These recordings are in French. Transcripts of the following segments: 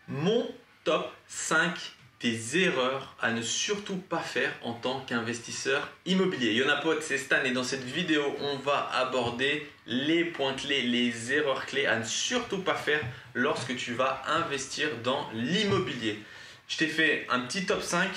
Mon top 5 des erreurs à ne surtout pas faire en tant qu'investisseur immobilier. Yonapod, c'est Stan et dans cette vidéo, on va aborder les points clés, les erreurs clés à ne surtout pas faire lorsque tu vas investir dans l'immobilier. Je t'ai fait un petit top 5,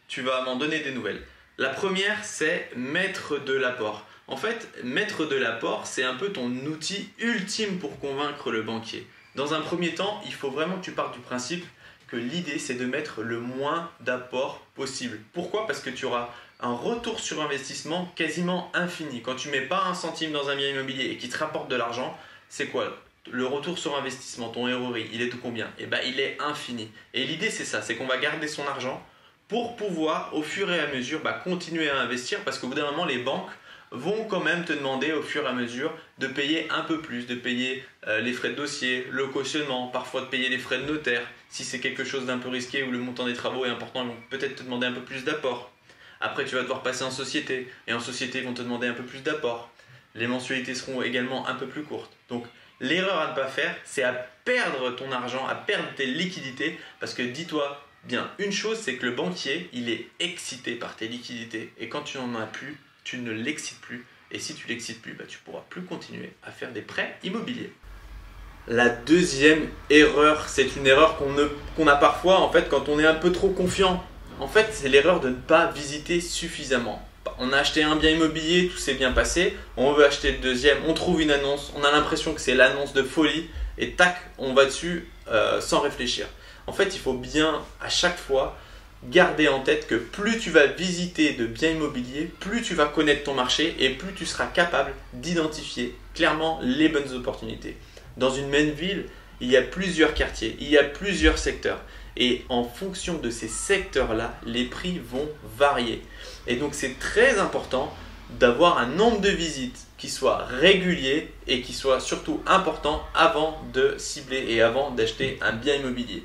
tu vas m'en donner des nouvelles. La première, c'est mettre de l'apport. En fait, mettre de l'apport, c'est un peu ton outil ultime pour convaincre le banquier. Dans un premier temps, il faut vraiment que tu partes du principe que l'idée, c'est de mettre le moins d'apport possible. Pourquoi? Parce que tu auras un retour sur investissement quasiment infini. Quand tu ne mets pas un centime dans un bien immobilier et qu'il te rapporte de l'argent, c'est quoi? Le retour sur investissement, ton ROI, il est de combien? Eh bien, il est infini. Et l'idée, c'est ça, c'est qu'on va garder son argent pour pouvoir, au fur et à mesure, continuer à investir. Parce qu'au bout d'un moment, les banques vont quand même te demander au fur et à mesure de payer un peu plus, de payer les frais de dossier, le cautionnement, parfois de payer les frais de notaire. Si c'est quelque chose d'un peu risqué ou le montant des travaux est important, ils vont peut-être te demander un peu plus d'apport. Après, tu vas devoir passer en société et en société, ils vont te demander un peu plus d'apport. Les mensualités seront également un peu plus courtes. Donc, l'erreur à ne pas faire, c'est à perdre ton argent, à perdre tes liquidités parce que dis-toi bien, une chose, c'est que le banquier, il est excité par tes liquidités et quand tu n'en as plus, tu ne l'excites plus. Et si tu l'excites plus, tu ne pourras plus continuer à faire des prêts immobiliers. La deuxième erreur, c'est une erreur qu'on a parfois en fait quand on est un peu trop confiant. En fait, c'est l'erreur de ne pas visiter suffisamment. On a acheté un bien immobilier, tout s'est bien passé. On veut acheter le deuxième, on trouve une annonce, on a l'impression que c'est l'annonce de folie et tac, on va dessus sans réfléchir. En fait, il faut bien à chaque fois garder en tête que plus tu vas visiter de biens immobiliers, plus tu vas connaître ton marché et plus tu seras capable d'identifier clairement les bonnes opportunités. Dans une même ville, il y a plusieurs quartiers, il y a plusieurs secteurs et en fonction de ces secteurs-là, les prix vont varier. Et donc c'est très important d'avoir un nombre de visites qui soit régulier et qui soit surtout important avant de cibler et avant d'acheter un bien immobilier.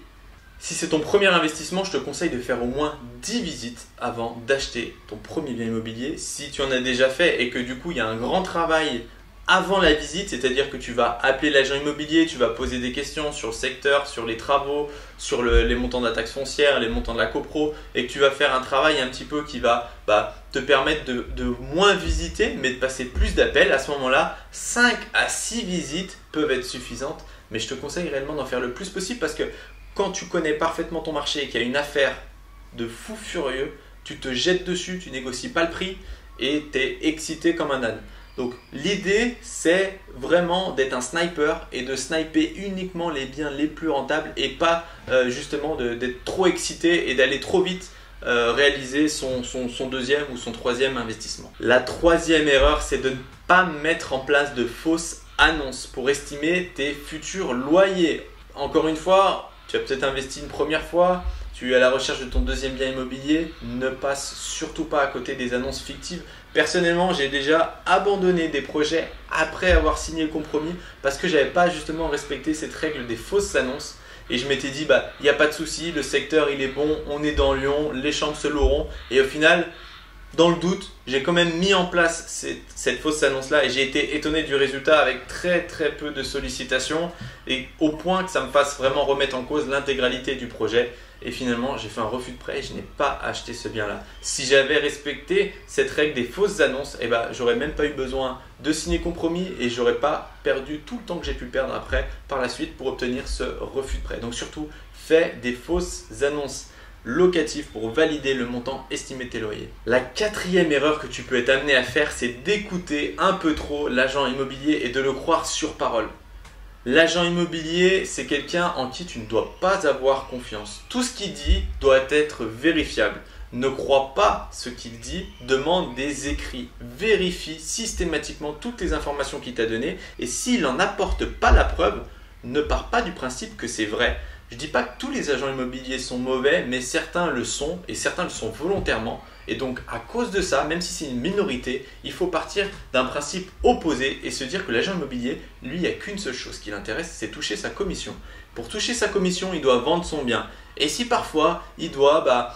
Si c'est ton premier investissement, je te conseille de faire au moins 10 visites avant d'acheter ton premier bien immobilier. Si tu en as déjà fait et que du coup il y a un grand travail avant la visite, c'est-à-dire que tu vas appeler l'agent immobilier, tu vas poser des questions sur le secteur, sur les travaux, sur les montants de la taxe foncière, les montants de la copro et que tu vas faire un travail un petit peu qui va te permettre de moins visiter mais de passer plus d'appels, à ce moment-là, 5 à 6 visites peuvent être suffisantes. Mais je te conseille réellement d'en faire le plus possible parce que quand tu connais parfaitement ton marché et qu'il y a une affaire de fou furieux, tu te jettes dessus, tu négocies pas le prix et tu es excité comme un âne. Donc l'idée, c'est vraiment d'être un sniper et de sniper uniquement les biens les plus rentables et pas justement d'être trop excité et d'aller trop vite réaliser son deuxième ou son troisième investissement. La troisième erreur, c'est de ne pas mettre en place de fausses annonces pour estimer tes futurs loyers. Encore une fois, tu as peut-être investi une première fois, tu es à la recherche de ton deuxième bien immobilier, ne passe surtout pas à côté des annonces fictives. Personnellement, j'ai déjà abandonné des projets après avoir signé le compromis parce que je n'avais pas justement respecté cette règle des fausses annonces. Et je m'étais dit, il n'y a pas de souci, le secteur il est bon, on est dans Lyon, les chambres se loueront. Et au final, dans le doute, j'ai quand même mis en place cette fausse annonce-là et j'ai été étonné du résultat avec très peu de sollicitations et au point que ça me fasse vraiment remettre en cause l'intégralité du projet. Et finalement, j'ai fait un refus de prêt et je n'ai pas acheté ce bien-là. Si j'avais respecté cette règle des fausses annonces, j'aurais même pas eu besoin de signer compromis et j'aurais pas perdu tout le temps que j'ai pu perdre après par la suite pour obtenir ce refus de prêt. Donc surtout, fais des fausses annonces locatif pour valider le montant estimé de tes loyers. La quatrième erreur que tu peux être amené à faire, c'est d'écouter un peu trop l'agent immobilier et de le croire sur parole. L'agent immobilier, c'est quelqu'un en qui tu ne dois pas avoir confiance. Tout ce qu'il dit doit être vérifiable. Ne crois pas ce qu'il dit, demande des écrits. Vérifie systématiquement toutes les informations qu'il t'a données et s'il n'en apporte pas la preuve, ne pars pas du principe que c'est vrai. Je ne dis pas que tous les agents immobiliers sont mauvais, mais certains le sont et certains le sont volontairement. Et donc à cause de ça, même si c'est une minorité, il faut partir d'un principe opposé et se dire que l'agent immobilier, lui, il n'y a qu'une seule chose qui l'intéresse, c'est toucher sa commission. Pour toucher sa commission, il doit vendre son bien. Et si parfois, il doit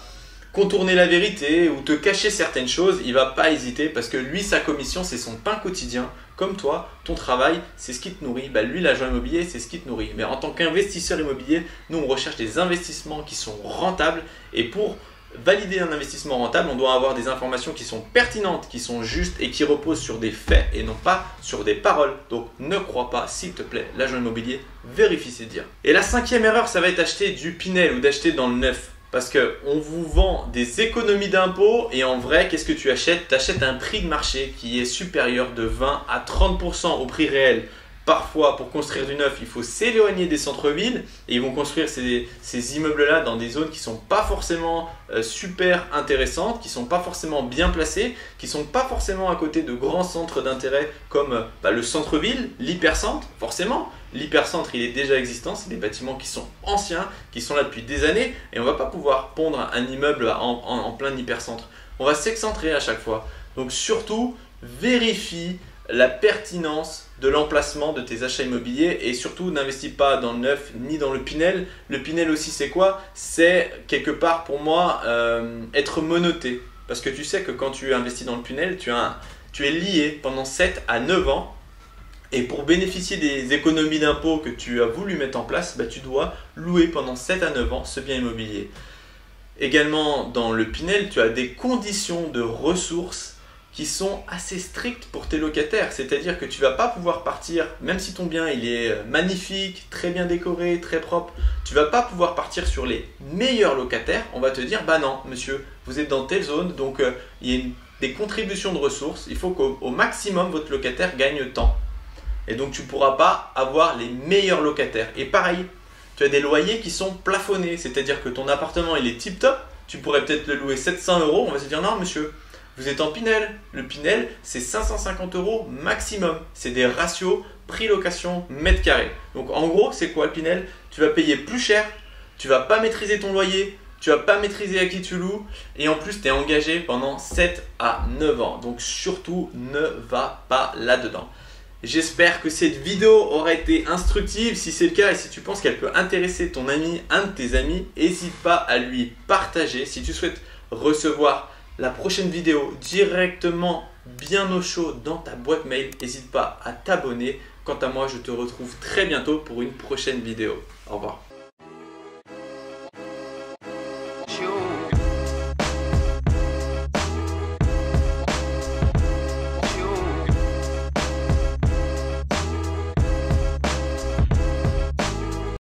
contourner la vérité ou te cacher certaines choses, il ne va pas hésiter parce que lui, sa commission, c'est son pain quotidien. comme toi, ton travail, c'est ce qui te nourrit. Bah, lui, l'agent immobilier, c'est ce qui te nourrit. Mais en tant qu'investisseur immobilier, nous, on recherche des investissements qui sont rentables. Et pour valider un investissement rentable, on doit avoir des informations qui sont pertinentes, qui sont justes et qui reposent sur des faits et non pas sur des paroles. Donc ne crois pas, s'il te plaît, l'agent immobilier, vérifie ses dires. Et la 5e erreur, ça va être d'acheter du Pinel ou d'acheter dans le neuf. Parce qu'on vous vend des économies d'impôts et en vrai, qu'est-ce que tu achètes? Tu achètes un prix de marché qui est supérieur de 20 à 30% au prix réel. Parfois, pour construire du neuf, il faut s'éloigner des centres-villes et ils vont construire ces immeubles-là dans des zones qui ne sont pas forcément super intéressantes, qui ne sont pas forcément bien placées, qui ne sont pas forcément à côté de grands centres d'intérêt comme le centre-ville, l'hypercentre, forcément. L'hypercentre, il est déjà existant, c'est des bâtiments qui sont anciens, qui sont là depuis des années et on ne va pas pouvoir pondre un immeuble en plein hypercentre. On va s'excentrer à chaque fois. Donc surtout, vérifie la pertinence de l'emplacement de tes achats immobiliers et surtout n'investis pas dans le neuf ni dans le Pinel. Le Pinel aussi, c'est quoi? C'est quelque part pour moi être menotté. Parce que tu sais que quand tu investis dans le Pinel, tu es lié pendant 7 à 9 ans. Et pour bénéficier des économies d'impôts que tu as voulu mettre en place, tu dois louer pendant 7 à 9 ans ce bien immobilier. Également, dans le Pinel, tu as des conditions de ressources qui sont assez strictes pour tes locataires. C'est-à-dire que tu ne vas pas pouvoir partir, même si ton bien il est magnifique, très bien décoré, très propre, tu ne vas pas pouvoir partir sur les meilleurs locataires. On va te dire, bah non, monsieur, vous êtes dans telle zone, donc il y a des contributions de ressources. Il faut qu'au maximum, votre locataire gagne tant. Et donc, tu ne pourras pas avoir les meilleurs locataires. Et pareil, tu as des loyers qui sont plafonnés. C'est-à-dire que ton appartement, il est tip-top. Tu pourrais peut-être le louer 700 €. On va se dire, non, monsieur, vous êtes en Pinel. Le Pinel, c'est 550 € maximum. C'est des ratios prix-location mètre carré. Donc, en gros, c'est quoi le Pinel? Tu vas payer plus cher. Tu ne vas pas maîtriser ton loyer. Tu ne vas pas maîtriser à qui tu loues. Et en plus, tu es engagé pendant 7 à 9 ans. Donc, surtout, ne va pas là-dedans. J'espère que cette vidéo aura été instructive. Si c'est le cas et si tu penses qu'elle peut intéresser ton ami, un de tes amis, n'hésite pas à lui partager. Si tu souhaites recevoir la prochaine vidéo directement bien au chaud dans ta boîte mail, n'hésite pas à t'abonner. Quant à moi, je te retrouve très bientôt pour une prochaine vidéo. Au revoir.